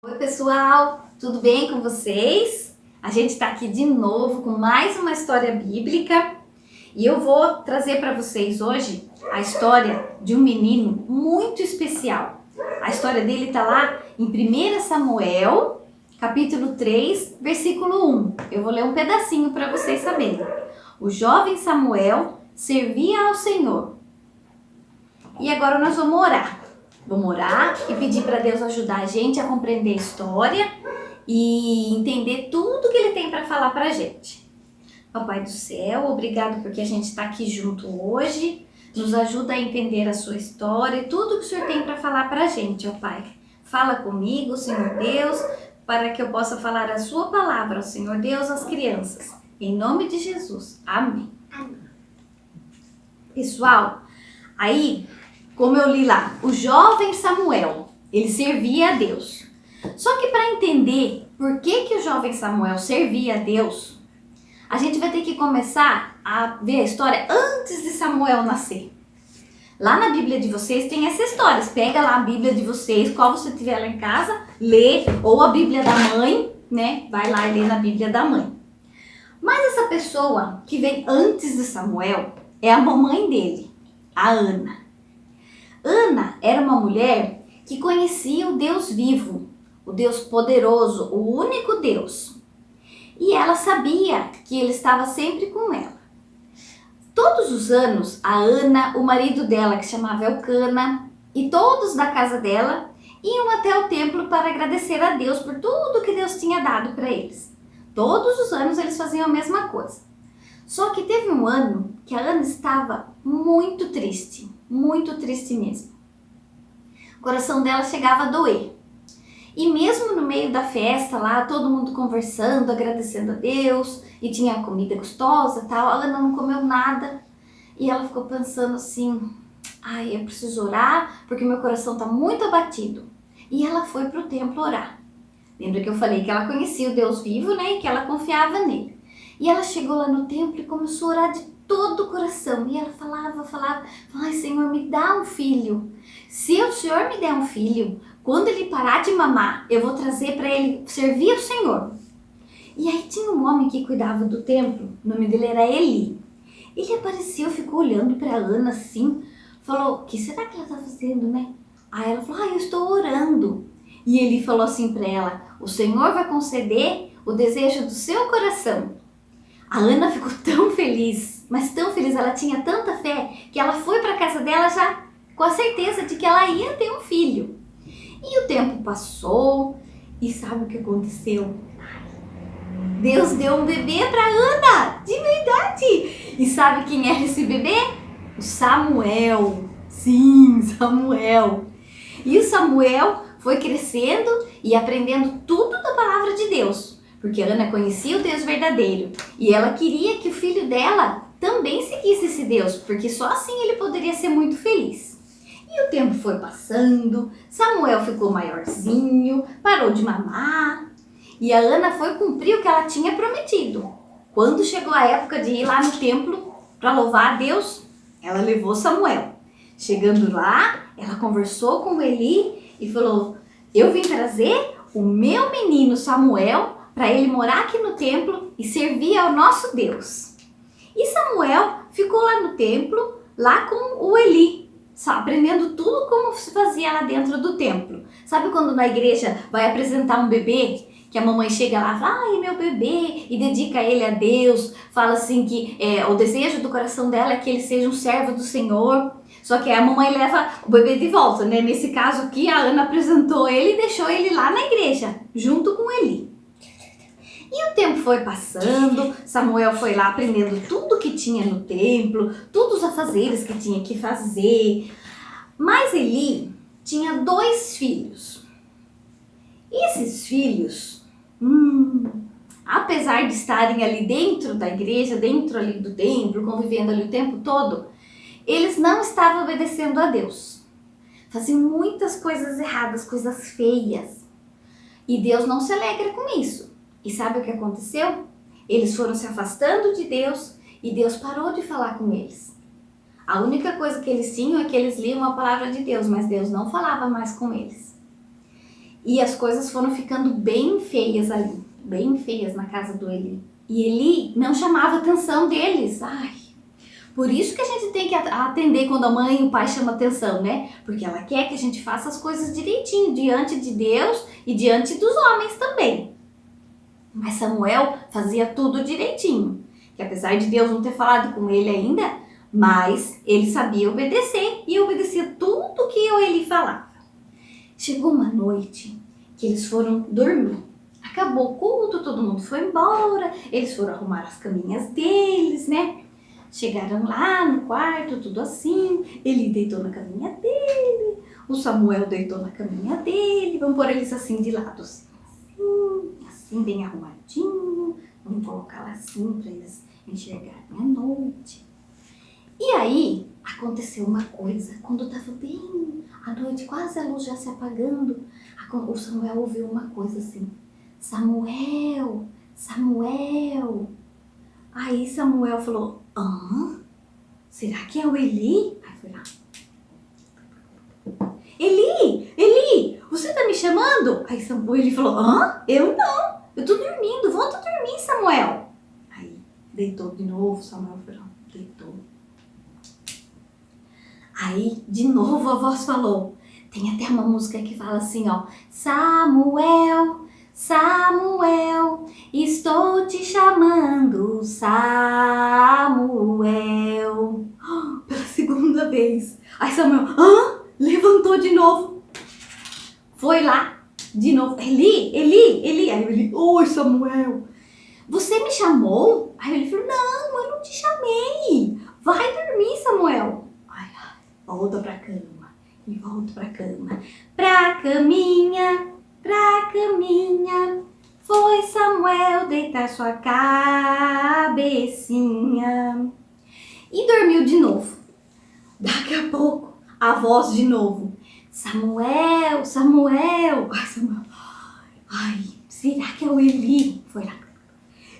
Oi pessoal, tudo bem com vocês? A gente está aqui de novo com mais uma história bíblica e eu vou trazer para vocês hoje a história de um menino muito especial. A história dele está lá em 1 Samuel, capítulo 3, versículo 1. Eu vou ler um pedacinho para vocês saberem. O jovem Samuel servia ao Senhor. E agora nós vamos orar. Vamos orar e pedir para Deus ajudar a gente a compreender a história e entender tudo que Ele tem para falar para a gente. Papai do céu, obrigado porque a gente está aqui junto hoje. Nos ajuda a entender a sua história e tudo que o Senhor tem para falar para a gente, ó Pai. Fala comigo, Senhor Deus, para que eu possa falar a sua palavra, Senhor Deus, às crianças. Em nome de Jesus. Amém. Amém. Pessoal, aí... Como eu li lá, o jovem Samuel, ele servia a Deus. Só que para entender por que o jovem Samuel servia a Deus, a gente vai ter que começar a ver a história antes de Samuel nascer. Lá na Bíblia de vocês tem essa história. Pega lá a Bíblia de vocês, qual você tiver lá em casa, lê, ou a Bíblia da mãe, né? Vai lá e lê na Bíblia da mãe. Mas essa pessoa que vem antes de Samuel é a mamãe dele, a Ana. Ana era uma mulher que conhecia o Deus vivo, o Deus poderoso, o único Deus. E ela sabia que Ele estava sempre com ela. Todos os anos, a Ana, o marido dela, que se chamava Elcana, e todos da casa dela iam até o templo para agradecer a Deus por tudo que Deus tinha dado para eles. Todos os anos eles faziam a mesma coisa. Só que teve um ano que a Ana estava muito triste mesmo. O coração dela chegava a doer. E mesmo no meio da festa lá, todo mundo conversando, agradecendo a Deus, e tinha comida gostosa e tal, a Ana não comeu nada. E ela ficou pensando assim, eu preciso orar porque meu coração está muito abatido. E ela foi para o templo orar. Lembra que eu falei que ela conhecia o Deus vivo, né, e que ela confiava nele. E ela chegou lá no templo e começou a orar de todo o coração. E ela falava, ai Senhor, me dá um filho. Se o Senhor me der um filho, quando ele parar de mamar, eu vou trazer para ele servir ao Senhor. E aí tinha um homem que cuidava do templo, o nome dele era Eli. Ele apareceu, ficou olhando para Ana assim, falou, o que será que ela está fazendo, né? Aí ela falou, eu estou orando. E ele falou assim para ela, o Senhor vai conceder o desejo do seu coração. A Ana ficou tão feliz, mas tão feliz, ela tinha tanta fé, que ela foi para a casa dela já com a certeza de que ela ia ter um filho. E o tempo passou, e sabe o que aconteceu? Deus deu um bebê para Ana, de verdade! E sabe quem era esse bebê? O Samuel. Sim, Samuel. E o Samuel foi crescendo e aprendendo tudo da palavra de Deus. Porque a Ana conhecia o Deus verdadeiro e ela queria que o filho dela também seguisse esse Deus, porque só assim ele poderia ser muito feliz. E o tempo foi passando, Samuel ficou maiorzinho, parou de mamar e a Ana foi cumprir o que ela tinha prometido. Quando chegou a época de ir lá no templo para louvar a Deus, ela levou Samuel. Chegando lá, ela conversou com Eli e falou, eu vim trazer o meu menino Samuel para ele morar aqui no templo e servir ao nosso Deus. E Samuel ficou lá no templo, lá com o Eli, aprendendo tudo como se fazia lá dentro do templo. Sabe quando na igreja vai apresentar um bebê, que a mamãe chega lá e fala, ai meu bebê, e dedica ele a Deus, fala assim que o desejo do coração dela é que ele seja um servo do Senhor. Só que a mamãe leva o bebê de volta, né? Nesse caso aqui, a Ana apresentou ele e deixou ele lá na igreja, junto com Eli. E o tempo foi passando, Samuel foi lá aprendendo tudo que tinha no templo, todos os afazeres que tinha que fazer. Mas Eli tinha 2 filhos. E esses filhos, apesar de estarem ali dentro da igreja, dentro ali do templo, convivendo ali o tempo todo, eles não estavam obedecendo a Deus. Faziam muitas coisas erradas, coisas feias. E Deus não se alegra com isso. E sabe o que aconteceu? Eles foram se afastando de Deus e Deus parou de falar com eles. A única coisa que eles tinham é que eles liam a palavra de Deus, mas Deus não falava mais com eles. E as coisas foram ficando bem feias ali, bem feias na casa do Eli. E Eli não chamava a atenção deles. Ai, por isso que a gente tem que atender quando a mãe e o pai chamam atenção, né? Porque ela quer que a gente faça as coisas direitinho, diante de Deus e diante dos homens também. Mas Samuel fazia tudo direitinho. Que apesar de Deus não ter falado com ele ainda, mas ele sabia obedecer e obedecia tudo que Eli falava. Chegou uma noite que eles foram dormir. Acabou o culto, todo mundo foi embora, eles foram arrumar as caminhas deles, né? Chegaram lá no quarto, tudo assim, ele deitou na caminha dele, o Samuel deitou na caminha dele, vamos pôr eles assim de lado, assim bem arrumadinho, vamos colocar lá assim para eles enxergarem a noite. E aí, aconteceu uma coisa, quando estava bem à noite, quase a luz já se apagando, o Samuel ouviu uma coisa assim, Samuel, Samuel. Aí Samuel falou, será que é o Eli? Aí foi lá. Eli, Eli, você tá me chamando? Aí Ele falou, eu não, eu tô dormindo, volta a dormir, Samuel. Aí deitou de novo, Samuel foi lá, deitou. Aí de novo a voz falou, tem até uma música que fala assim, ó, Samuel, Samuel, estou te chamando, Samuel. Pela segunda vez. Aí Samuel, levantou de novo. Foi lá, de novo. Eli, Eli, Eli. Aí ele, oi Samuel, você me chamou? Aí ele falou, não, eu não te chamei. Vai dormir, Samuel. Ai, volta pra cama. E volta pra cama. Pra caminha. Pra caminha, foi Samuel deitar sua cabecinha. E dormiu de novo. Daqui a pouco, a voz de novo. Samuel, Samuel. Ai, Samuel. Ai, será que é o Eli? Foi lá.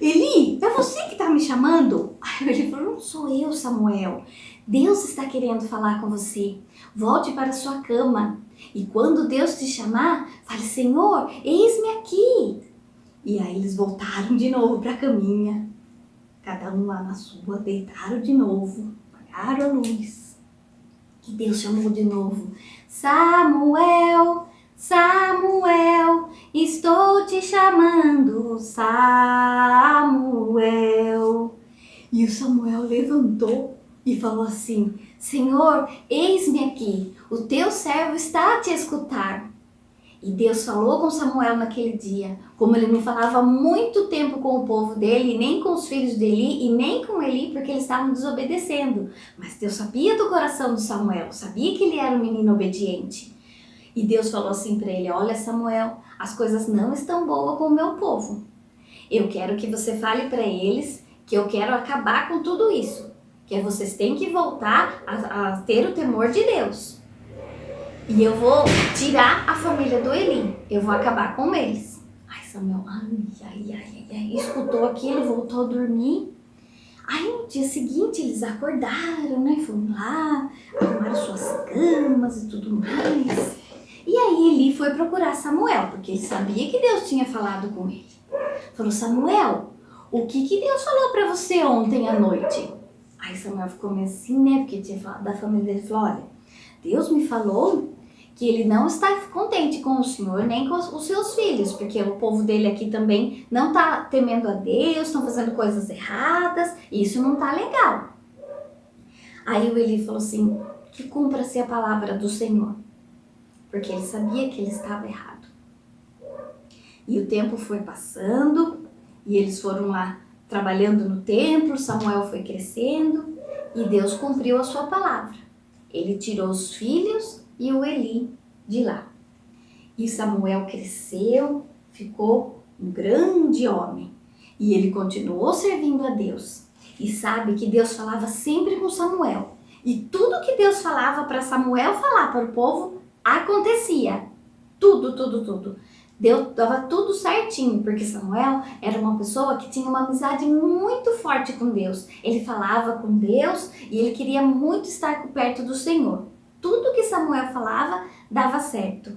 Eli, é você que tá me chamando? Aí ele falou, não sou eu, Samuel. Deus está querendo falar com você. Volte para sua cama. E quando Deus te chamar, fale, Senhor, eis-me aqui. E aí eles voltaram de novo para a caminha. Cada um lá na sua, deitaram de novo, apagaram a luz. E Deus chamou de novo. Samuel, Samuel, estou te chamando, Samuel. E o Samuel levantou e falou assim, Senhor, eis-me aqui, o teu servo está a te escutar. E Deus falou com Samuel naquele dia, como ele não falava há muito tempo com o povo dele, nem com os filhos dele, e nem com Eli, porque eles estavam desobedecendo. Mas Deus sabia do coração de Samuel, sabia que ele era um menino obediente. E Deus falou assim para ele, olha Samuel, as coisas não estão boas com o meu povo. Eu quero que você fale para eles que eu quero acabar com tudo isso. Que vocês têm que voltar a ter o temor de Deus. E eu vou tirar a família do Eli. Eu vou acabar com eles. Ai, Samuel, escutou aquilo, voltou a dormir. Aí no dia seguinte eles acordaram, né? Foram lá, arrumaram suas camas e tudo mais. E aí Eli foi procurar Samuel, porque ele sabia que Deus tinha falado com ele. Falou, Samuel, o que Deus falou para você ontem à noite? Aí Samuel ficou meio assim, né? Porque tinha falado da família dele. Falou, olha, Deus me falou que ele não está contente com o Senhor, nem com os seus filhos. Porque o povo dele aqui também não está temendo a Deus, estão fazendo coisas erradas. E isso não está legal. Aí o Eli falou assim, que cumpra-se a palavra do Senhor. Porque ele sabia que ele estava errado. E o tempo foi passando, e eles foram lá trabalhando no templo, Samuel foi crescendo, e Deus cumpriu a sua palavra. Ele tirou os filhos e o Eli de lá. E Samuel cresceu, ficou um grande homem, e ele continuou servindo a Deus. E sabe que Deus falava sempre com Samuel, e tudo que Deus falava para Samuel falar para o povo, acontecia. Tudo. Deus dava tudo certinho, porque Samuel era uma pessoa que tinha uma amizade muito forte com Deus. Ele falava com Deus e ele queria muito estar perto do Senhor. Tudo que Samuel falava dava certo.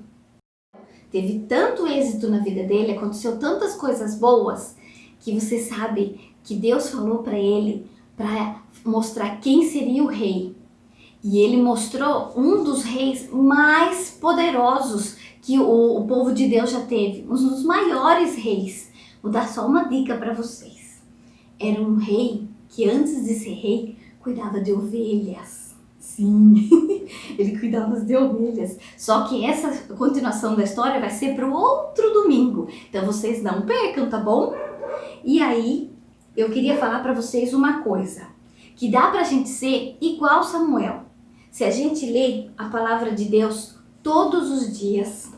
teve tanto êxito na vida dele, aconteceu tantas coisas boas, que você sabe que Deus falou para ele para mostrar quem seria o rei. E ele mostrou um dos reis mais poderosos que o povo de Deus já teve, um dos maiores reis. Vou dar só uma dica para vocês. Era um rei que antes de ser rei, cuidava de ovelhas. Sim, ele cuidava de ovelhas. Só que essa continuação da história vai ser para o outro domingo. Então vocês não percam, tá bom? E aí, eu queria falar para vocês uma coisa. Que dá pra gente ser igual Samuel. Se a gente ler a palavra de Deus todos os dias,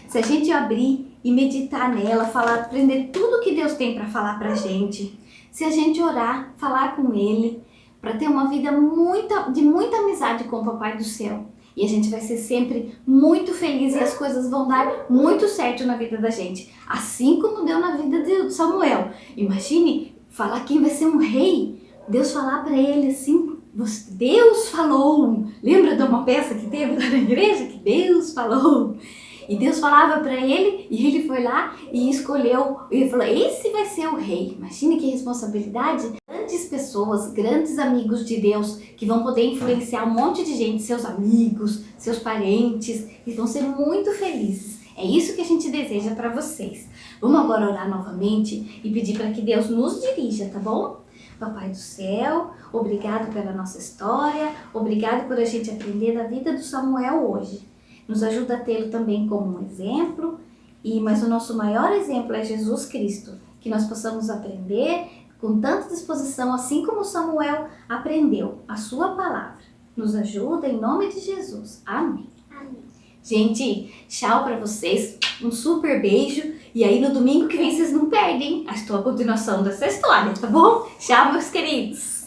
se a gente abrir e meditar nela, falar, aprender tudo que Deus tem para falar pra gente, se a gente orar, falar com Ele, para ter uma vida de muita amizade com o Papai do Céu. E a gente vai ser sempre muito feliz e as coisas vão dar muito certo na vida da gente. Assim como deu na vida de Samuel. Imagine falar quem vai ser um rei. Deus falar para ele assim, Deus falou. Lembra de uma peça que teve lá na igreja? Que Deus falou. E Deus falava para ele e ele foi lá e escolheu. E ele falou, esse vai ser o rei. Imagine que responsabilidade. Grandes pessoas, grandes amigos de Deus que vão poder influenciar um monte de gente, seus amigos, seus parentes, e vão ser muito felizes. É isso que a gente deseja para vocês. Vamos agora orar novamente e pedir para que Deus nos dirija, tá bom? Papai do Céu, obrigado pela nossa história, obrigado por a gente aprender da vida do Samuel hoje. Nos ajuda a tê-lo também como um exemplo, mas o nosso maior exemplo é Jesus Cristo, que nós possamos aprender com tanta disposição, assim como Samuel aprendeu a sua palavra. Nos ajuda em nome de Jesus. Amém. Amém. Gente, tchau pra vocês, um super beijo, e aí no domingo que vem vocês não perdem a continuação dessa história, tá bom? Tchau, meus queridos!